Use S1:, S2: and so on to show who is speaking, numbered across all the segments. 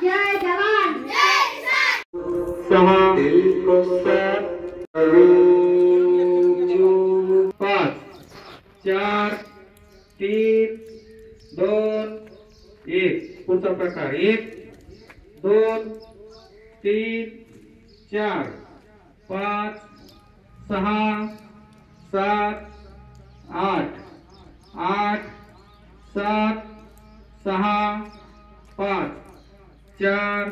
S1: जय जवान
S2: जय
S1: किसान। 5 4 3 2 1 पुढचा प्रकार 1 2 3 4 5 6 7 8 8 7 6 5 4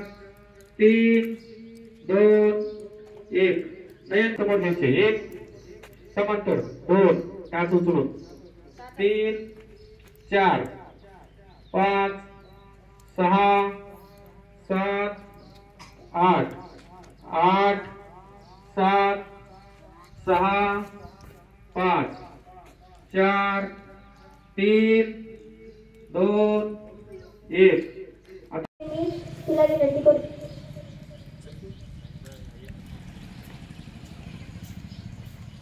S1: 3 2 1 नयन समोर घ्यायचे 1 समांतर 2 टाच उचलून 3 4 5 6 7 8 8 7 6 5 4 3 2 1
S2: तुला विनंती करतो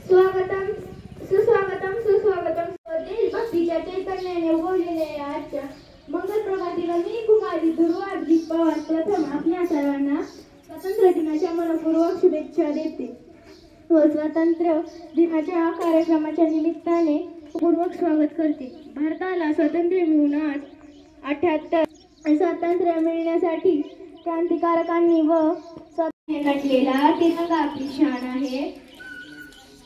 S2: स्वागतम सुस्वागतम सुस्वागतम देशभक्तीच्या चैतन्याने उगवलेल्या आजच्या मंगल प्रभातीला मी कुमारी दुर्वा अजित पवार प्रथम आपल्या सर्वांना स्वातंत्र्य दिनाच्या मनपूर्वक शुभेच्छा देते व स्वातंत्र्य दिनाच्या कार्यक्रमाच्या निमित्ताने पूर्वक स्वागत करते। भारताला स्वातंत्र्य मिळून आज 78 स्वातंत्र्य मिळण्यासाठी क्रांतिकारकांनी व स्वातंत्र्य नटलेला तिरंगा आपली शान आहे।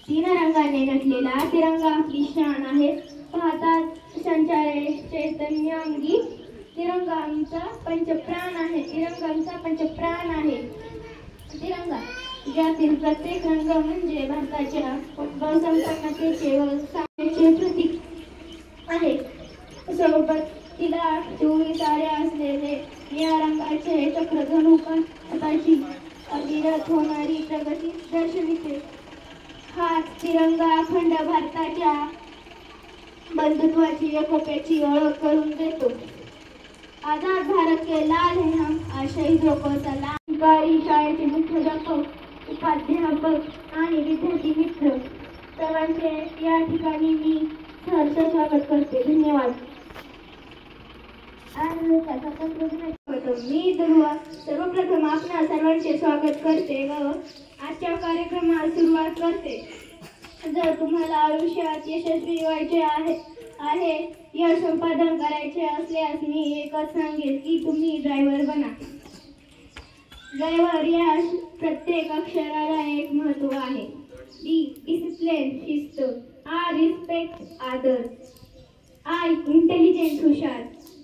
S2: 3 रंगाने नटलेला तिरंगा आपली शान आहे। पाहता संचारे चैतन्य अंगी तिरंगा आमचा पंचप्राण आहे। तिरंगा आमचा पंचप्राण आहे। तिरंगा ज्यातील प्रत्येक रंग म्हणजे भारताच्या संपन्नतेचे व साम्याचे प्रतीक आहे। सोबत तिला 24 तारे असलेले या रंगाचे चक्रधनु हाताची अविरत होणारी प्रगती दर्शविते। हाच तिरंगा अखंड भारताच्या बंधुत्वाची एकोप्याची ओळख करून देतो। आझाद भारत के लाल है हम शहीदों को सलाम। सरकारी शाळेचे मुख्याध्यापक उपाध्यापक आणि विद्यार्थी मित्र सर्वांचे या ठिकाणी मी सहर्ष स्वागत करते। धन्यवाद। मी दुर्वा सर्वप्रथम आपणा सर्वांचे स्वागत करते व आजच्या कार्यक्रमाला सुरुवात करते। जर तुम्हाला आयुष्यात यशस्वी व्हायचे आहे यश संपादन करायचे असल्यास मी एकच सांगेन की तुम्ही ड्रायव्हर बना। ड्रायव्हर या प्रत्येक अक्षराला एक महत्त्व आहे। डी डिसिप्लिन शिस्त, आर रिस्पेक्ट आदर, आय इंटेलिजंट हुशार,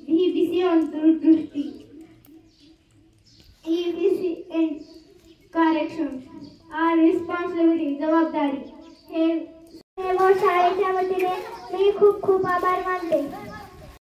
S2: व्ही विजन दूरदृष्टी, ई विजन कार्यक्षम, आर रिस्पॉन्सिबिलिटी जबाबदारी। हे शाळेच्या वतीने मी खूप खूप आभार मानते।